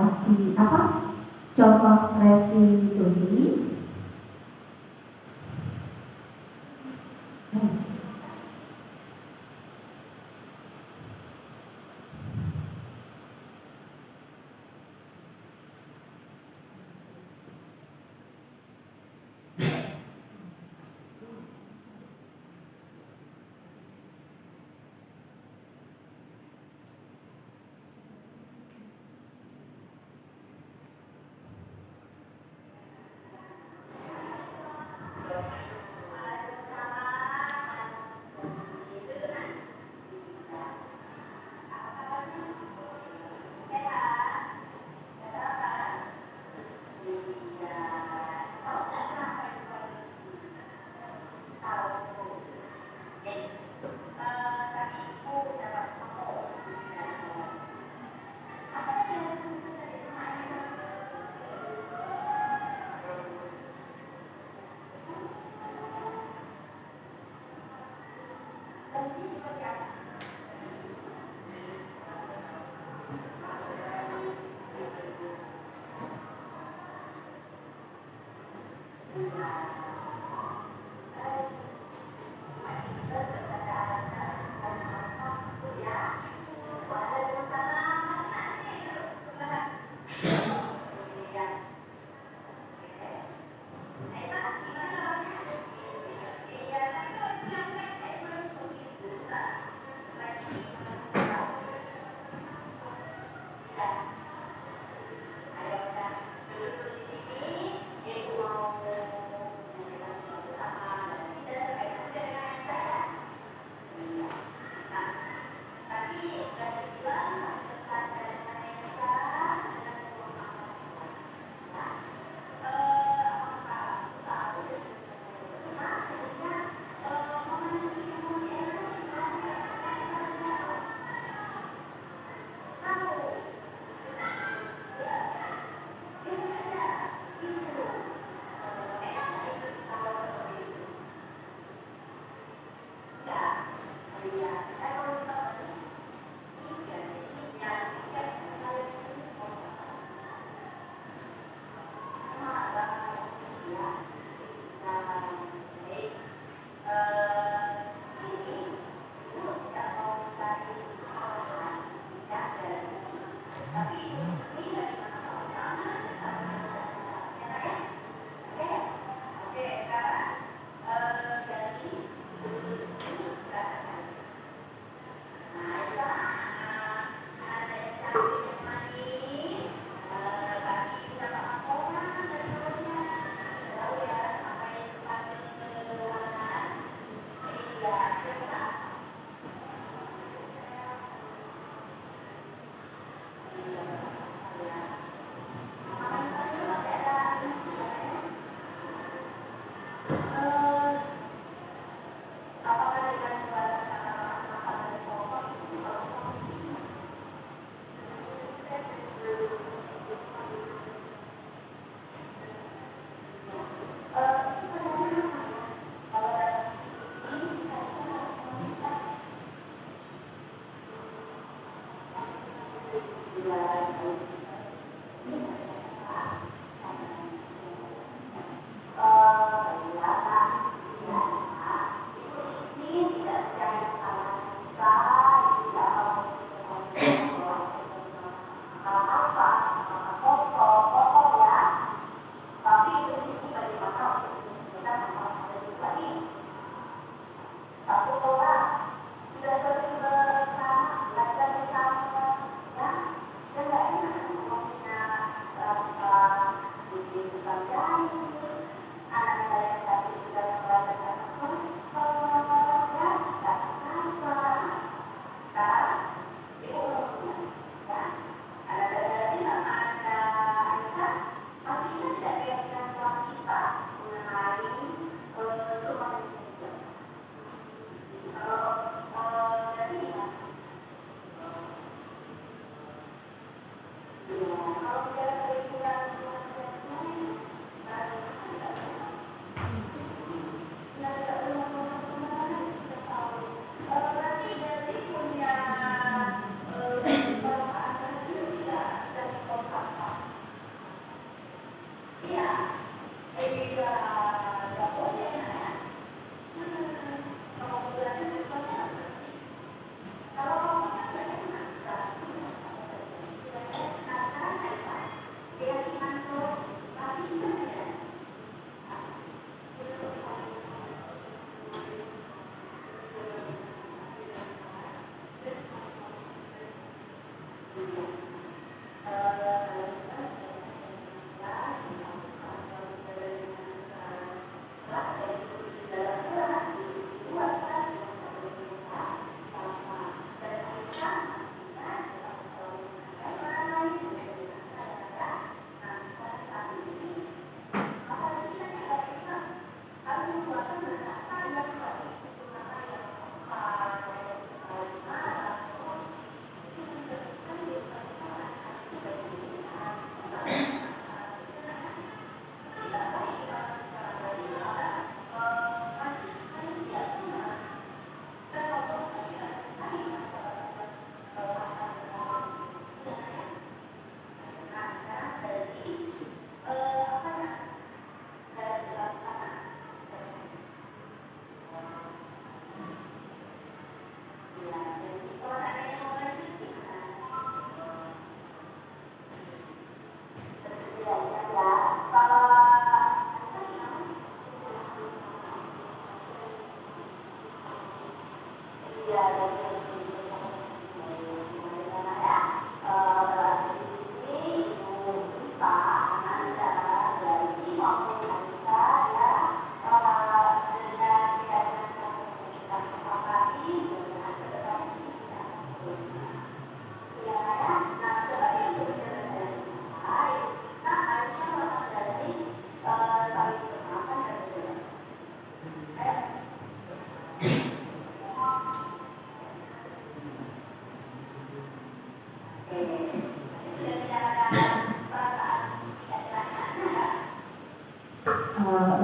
Speaker 2: aksi apa? Contoh restitusi.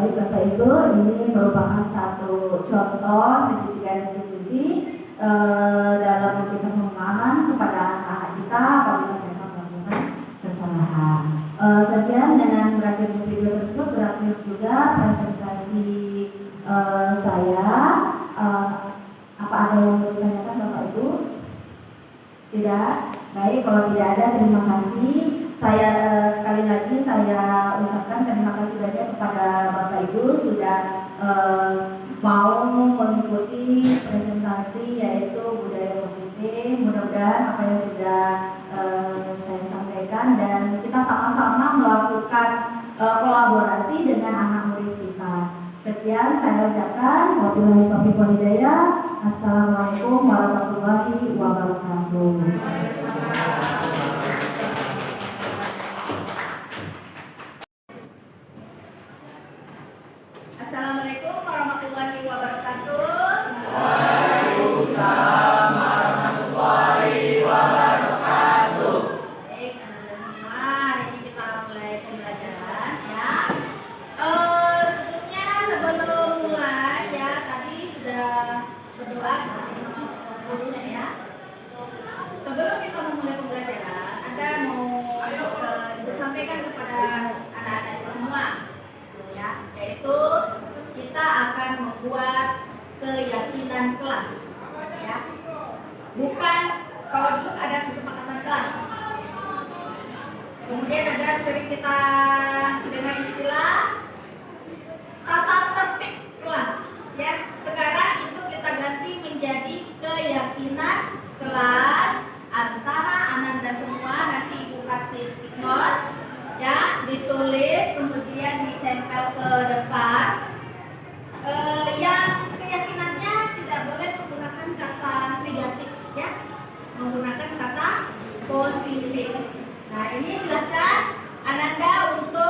Speaker 2: Baik Bapak Ibu, ini merupakan satu contoh segitiga institusi dalam memberikan pemahaman kepada anak-anak kita apabila mereka melakukan kesalahan. Sekian dengan berakhirnya video tersebut berakhir juga presentasi saya. Apa ada yang mau ditanyakan Bapak Ibu? Tidak? Baik, kalau tidak ada terima kasih. Saya sekali lagi saya ucapkan terima kasih banyak kepada Bapak Ibu sudah mau mengikuti presentasi yaitu budaya positif. Mudah-mudahan apa yang sudah saya sampaikan dan kita sama-sama melakukan kolaborasi dengan anak murid kita. Sekian saya ucapkan. Wabillahi taufiq wal hidayah. Assalamualaikum warahmatullahi wabarakatuh.
Speaker 3: Assalamualaikum warahmatullahi wabarakatuh.
Speaker 4: Waalaikumsalam warahmatullahi wabarakatuh.
Speaker 3: Baik, anak-anak semua, hari ini kita mulai pembelajaran ya. Sebelumnya sebelum mulai ya, tadi sudah berdoa sama gurunya ya. Sebelum kita memulai pembelajaran, ada mau disampaikan kepada anak-anak semua ya, yaitu kita akan membuat keyakinan kelas ya, bukan kalau dulu ada kesepakatan kelas, kemudian ada sering kita dengar istilah tata tertib kelas ya. Sekarang itu kita ganti menjadi keyakinan kelas antara anak dan semua. Nanti ibu kasih stick note ya, ditulis kemudian ditempel ke depan. Yang keyakinannya tidak boleh menggunakan kata negatif ya, menggunakan kata positif. Nah ini silahkan Ananda untuk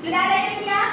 Speaker 3: Sudah ada yang siap?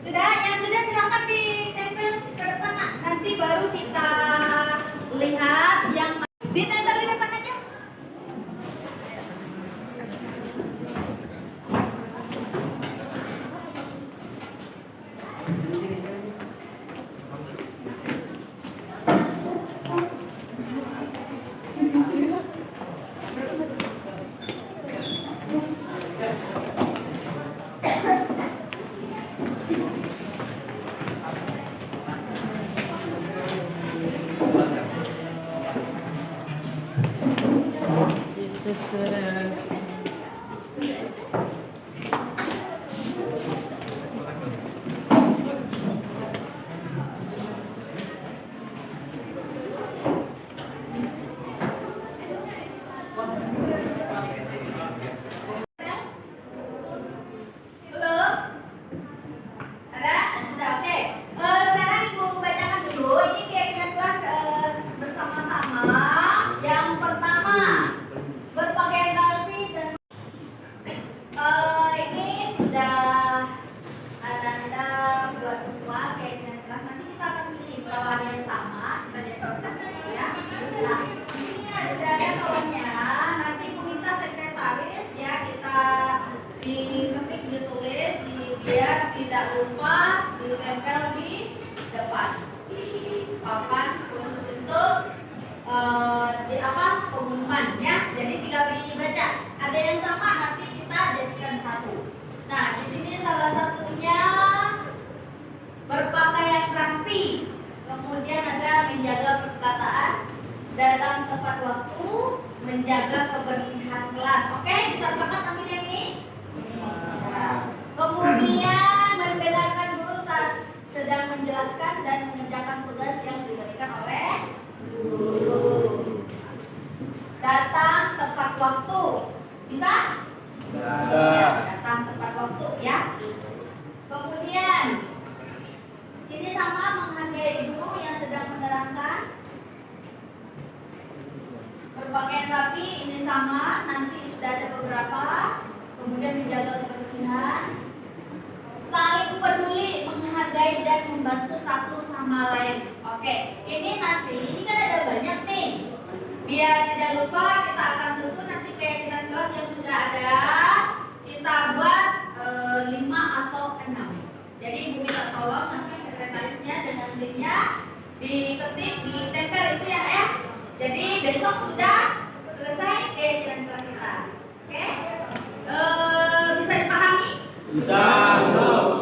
Speaker 3: Sudah, yang sudah silakan ditempel ke depan, Nak. Nanti baru kita lihat yang ditempel di depan aja. Belum? Ada? Sudah, oke. Sekarang Ibu bacakan dulu. Ini keyakinan kelas bersama-sama. Yang pertama, berpakaian rapi dan ini sudah Anda buat semua keyakinan kelas. Nanti kita akan pilih kalau ada yang sama, kita jadwalkan nanti ya. Nah, ini sudah ada kawannya. Nanti Ibu minta sekretaris ya, kita diketik, ditulis, biar tidak lupa ditempel di depan, di papan khusus untuk di apa pengumuman ya. Jadi tinggal dibaca. Ada yang sama nanti kita jadikan satu. Nah, di sini salah satunya berpakaian rapi, kemudian ada menjaga perkataan, datang tepat waktu, menjaga kebersihan kelas. Oke, kita sepakat ambil yang ini. Kemudian membedakan guru saat sedang menjelaskan dan mengerjakan tugas yang diberikan oleh guru. Datang tepat waktu. Bisa? Bisa. Ya, datang tepat waktu ya. Kemudian ini sama menghargai guru yang sedang menerangkan. Berpakaian rapi ini sama, nanti sudah ada beberapa. Kemudian menjaga kebersihan. Saling peduli, menghargai dan membantu satu sama lain. Oke, ini nanti ini kan ada banyak nih. Biar tidak lupa kita akan susun nanti keyakinan kelas yang sudah ada. Kita buat 5 atau 6. Jadi Ibu minta tolong nanti sekretarisnya dengan linknya diketik, ditempel itu ya. Jadi besok sudah selesai keyakinan kelas kita. Oke? Bisa dipahami?
Speaker 4: Bisa.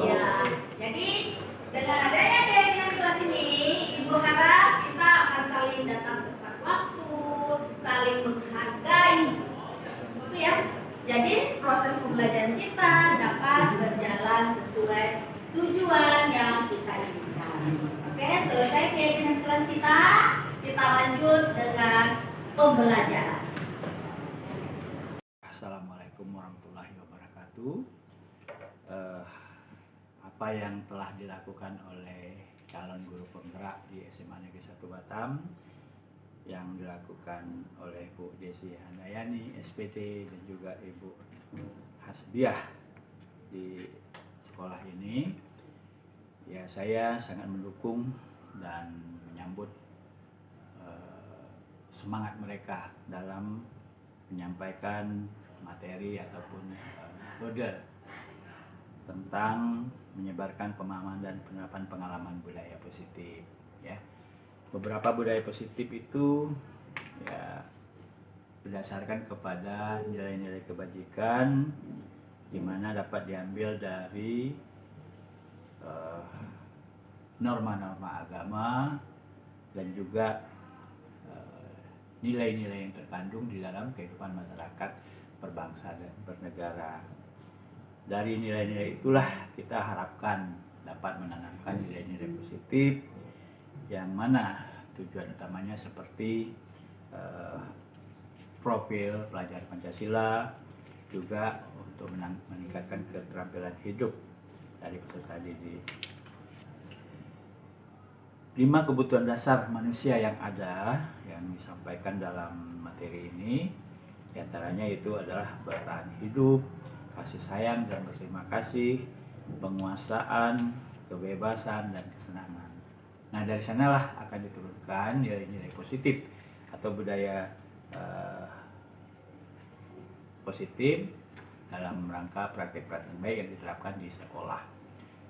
Speaker 3: Iya. Jadi dengan adanya keyakinan kelas ini, Ibu harap kita akan saling datang tepat waktu, saling menghargai, itu ya. Jadi proses pembelajaran kita dapat berjalan sesuai tujuan yang kita inginkan. Oke, selesai keyakinan kelas kita lanjut dengan pembelajaran.
Speaker 5: Assalamualaikum warahmatullahi wabarakatuh. Apa yang telah dilakukan oleh calon guru penggerak di SMA Negeri 1 Batam, yang dilakukan oleh Bu Desi Handayani, SPT, dan juga Ibu Hasbiah di sekolah ini, ya saya sangat mendukung dan menyambut semangat mereka dalam menyampaikan materi ataupun metode tentang menyebarkan pemahaman dan penerapan pengalaman budaya positif ya. Beberapa budaya positif itu ya berdasarkan kepada nilai-nilai kebajikan, di mana dapat diambil dari norma-norma agama dan juga nilai-nilai yang terkandung di dalam kehidupan masyarakat berbangsa dan bernegara. Dari nilai-nilai itulah kita harapkan dapat menanamkan nilai-nilai positif yang mana tujuan utamanya seperti profil pelajar Pancasila, juga untuk meningkatkan keterampilan hidup dari peserta didik. 5 kebutuhan dasar manusia yang ada yang disampaikan dalam materi ini, diantaranya itu adalah bertahan hidup, kasih sayang dan berterima kasih, penguasaan, kebebasan, dan kesenangan. Nah, dari sanalah akan diturunkan nilai-nilai positif atau budaya positif dalam rangka praktik-praktik baik yang diterapkan di sekolah,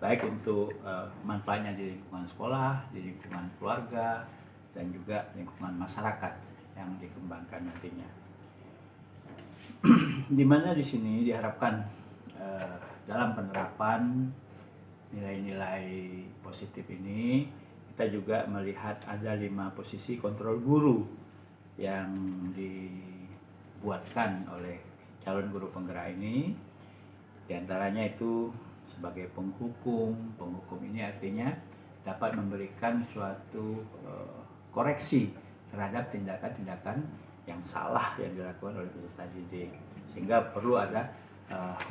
Speaker 5: baik untuk manfaatnya di lingkungan sekolah, di lingkungan keluarga, dan juga lingkungan masyarakat yang dikembangkan nantinya. Di mana di sini diharapkan dalam penerapan nilai-nilai positif ini kita juga melihat ada 5 posisi kontrol guru yang dibuatkan oleh calon guru penggerak ini. Di antaranya itu sebagai penghukum. Penghukum ini artinya dapat memberikan suatu koreksi terhadap tindakan-tindakan yang salah yang dilakukan oleh peserta didik, sehingga perlu ada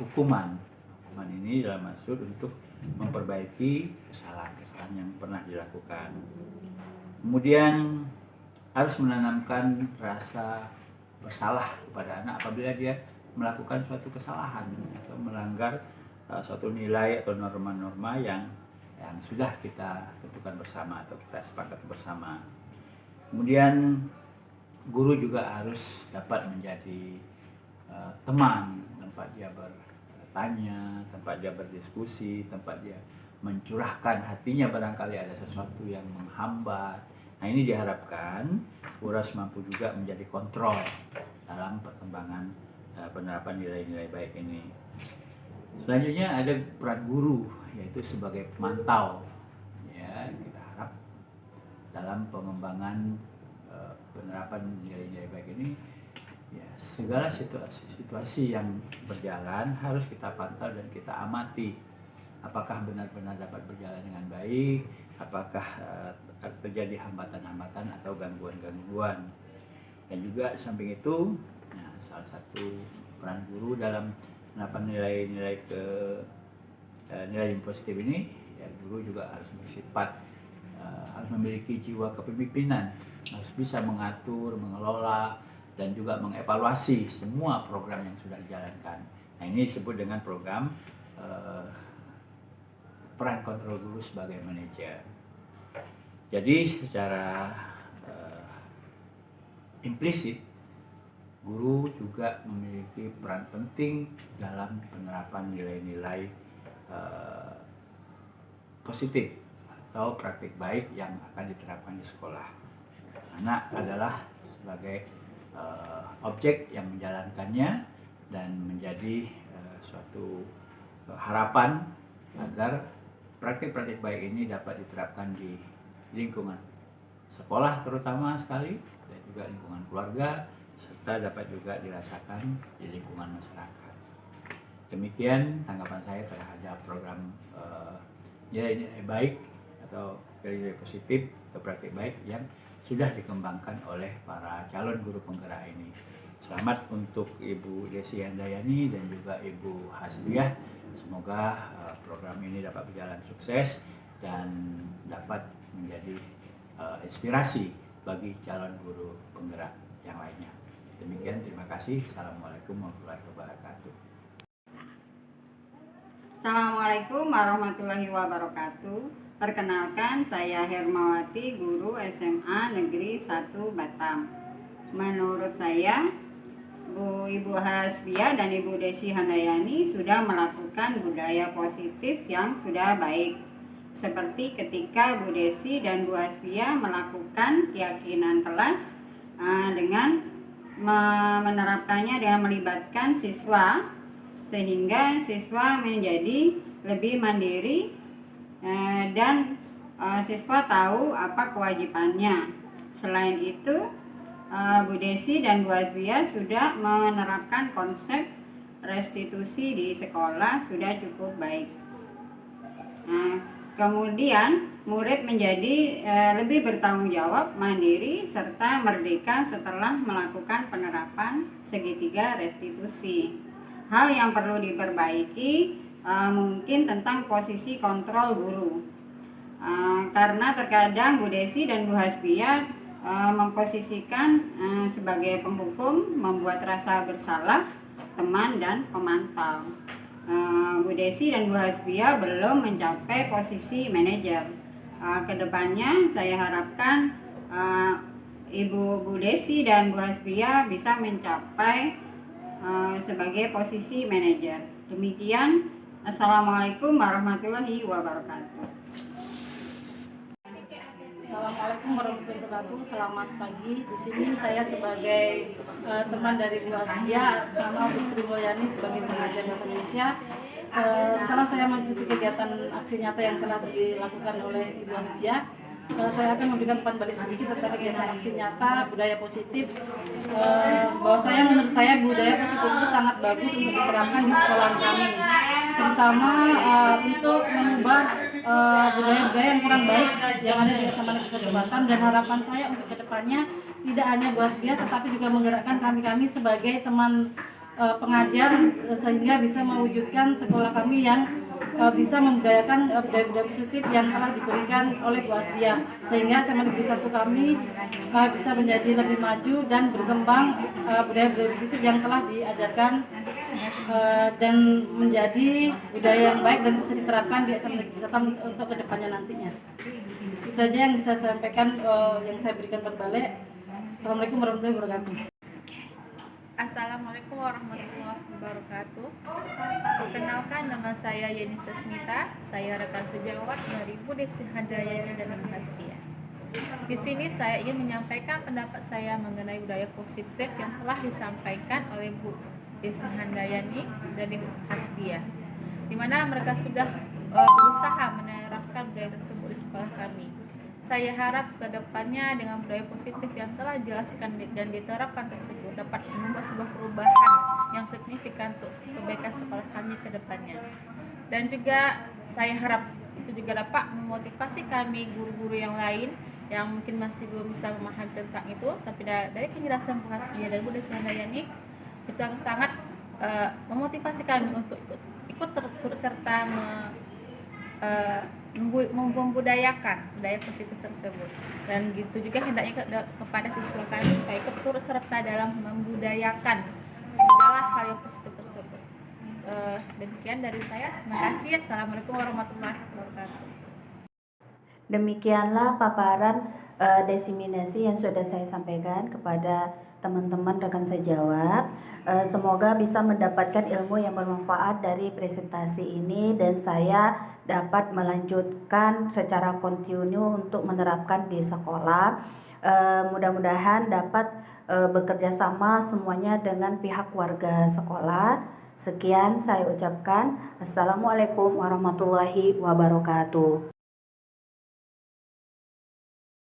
Speaker 5: hukuman. Hukuman ini dalam maksud untuk memperbaiki kesalahan-kesalahan yang pernah dilakukan. Kemudian harus menanamkan rasa bersalah kepada anak apabila dia melakukan suatu kesalahan atau melanggar suatu nilai atau norma-norma yang sudah kita tentukan bersama atau kita sepakat bersama. Kemudian guru juga harus dapat menjadi teman, tempat dia bertanya, tempat dia berdiskusi, tempat dia mencurahkan hatinya barangkali ada sesuatu yang menghambat. Nah, ini diharapkan Uras mampu juga menjadi kontrol dalam perkembangan penerapan nilai-nilai baik ini. Selanjutnya ada peran guru, yaitu sebagai pemantau. Ya, kita harap dalam pengembangan penerapan nilai-nilai baik ini, ya, segala situasi yang berjalan harus kita pantau dan kita amati. Apakah benar-benar dapat berjalan dengan baik? Apakah terjadi hambatan-hambatan atau gangguan-gangguan? Dan juga di samping itu, nah, salah satu peran guru dalam penerapan nilai-nilai nilai positif ini, ya, guru juga harus bersifat harus memiliki jiwa kepemimpinan, harus bisa mengatur, mengelola, dan juga mengevaluasi semua program yang sudah dijalankan. Nah, ini disebut dengan program peran kontrol guru sebagai manajer. Jadi secara implisit, guru juga memiliki peran penting dalam penerapan nilai-nilai positif atau praktik baik yang akan diterapkan di sekolah. Anak adalah sebagai objek yang menjalankannya dan menjadi suatu harapan agar praktik-praktik baik ini dapat diterapkan di lingkungan sekolah terutama sekali, dan juga lingkungan keluarga, serta dapat juga dirasakan di lingkungan masyarakat. Demikian tanggapan saya terhadap program nilai-nilai baik atau nilai positif atau praktik baik yang sudah dikembangkan oleh para calon guru penggerak ini. Selamat untuk Ibu Desi Handayani dan juga Ibu Hasbiah. Semoga program ini dapat berjalan sukses dan dapat menjadi inspirasi bagi calon guru penggerak yang lainnya. Demikian, terima kasih. Assalamualaikum warahmatullahi wabarakatuh.
Speaker 6: Assalamualaikum warahmatullahi wabarakatuh. Perkenalkan, saya Hermawati, guru SMA Negeri 1 Batam. Menurut saya, Ibu Hasbiah dan Ibu Desi Handayani sudah melakukan budaya positif yang sudah baik. Seperti ketika Bu Desi dan Bu Hasbiah melakukan keyakinan kelas dengan menerapkannya dengan melibatkan siswa, sehingga siswa menjadi lebih mandiri dan siswa tahu apa kewajibannya. Selain itu, Bu Desi dan Bu Hasbia sudah menerapkan konsep restitusi di sekolah sudah cukup baik. Nah, kemudian murid menjadi lebih bertanggung jawab, mandiri, serta merdeka setelah melakukan penerapan segitiga restitusi. Hal yang perlu diperbaiki mungkin tentang posisi kontrol guru. Karena terkadang Bu Desi dan Bu Hasbia memposisikan sebagai penghukum, membuat rasa bersalah teman dan pemantau. Bu Desi dan Bu Hasbia belum mencapai posisi manajer. Kedepannya saya harapkan Ibu Bu Desi dan Bu Hasbia bisa mencapai sebagai posisi manajer. Demikian, Assalamualaikum warahmatullahi wabarakatuh.
Speaker 7: Assalamualaikum warahmatullahi wabarakatuh. Selamat pagi. Di sini saya sebagai teman dari Bu Hasbia sama Bu Tri Mulyani sebagai pengajar bahasa Indonesia. Setelah saya mengikuti kegiatan aksi nyata yang telah dilakukan oleh Ibu Hasbia, saya akan memberikan umpan balik sedikit tentang kegiatan aksi nyata budaya positif. Menurut saya budaya positif itu sangat bagus untuk diterapkan di sekolah kami, terutama untuk mengubah budaya-budaya yang kurang baik yang ada di SMA Negeri 1 Batam, dan harapan saya untuk kedepannya tidak hanya Bu Hasbia tetapi juga menggerakkan kami sebagai teman pengajar sehingga bisa mewujudkan sekolah kami yang bisa membudayakan budaya-budaya positif yang telah diberikan oleh Bu Hasbia, sehingga SMA Negeri 1 kami bisa menjadi lebih maju dan berkembang budaya-budaya positif yang telah diajarkan dan menjadi budaya yang baik dan bisa diterapkan di SMA Negeri 1 untuk kedepannya nantinya. Itu aja yang bisa saya sampaikan, yang saya berikan berbalik. Assalamualaikum warahmatullahi wabarakatuh.
Speaker 8: Assalamualaikum warahmatullahi wabarakatuh. Perkenalkan, nama saya Yeni Sasmita. Saya rekan sejawat dari Bu Desi Handayani dan Ibu Hasbia. Di sini saya ingin menyampaikan pendapat saya mengenai budaya positif yang telah disampaikan oleh Bu Desi Handayani dan Ibu Hasbia, di mana mereka sudah berusaha menerapkan budaya tersebut di sekolah kami. Saya harap ke depannya dengan budaya positif yang telah dijelaskan dan diterapkan tersebut dapat membuat sebuah perubahan yang signifikan untuk kebaikan sekolah kami ke depannya. Dan juga saya harap itu juga dapat memotivasi kami guru-guru yang lain yang mungkin masih belum bisa memahami tentang itu, tapi dari penjelasan Bu Hasbia dan Bu Desi Handayani itu akan sangat memotivasi kami untuk ikut turut serta membudayakan budaya positif tersebut, dan gitu juga hendaknya kepada siswa kami supaya ikut turut serta dalam membudayakan segala hal yang positif tersebut. Demikian dari saya. Terima kasih. Assalamualaikum warahmatullahi wabarakatuh.
Speaker 1: Demikianlah paparan diseminasi yang sudah saya sampaikan kepada teman-teman rekan sejawat. Semoga bisa mendapatkan ilmu yang bermanfaat dari presentasi ini dan saya dapat melanjutkan secara kontinu untuk menerapkan di sekolah. Mudah-mudahan dapat bekerja sama semuanya dengan pihak warga sekolah. Sekian saya ucapkan. Assalamualaikum warahmatullahi wabarakatuh.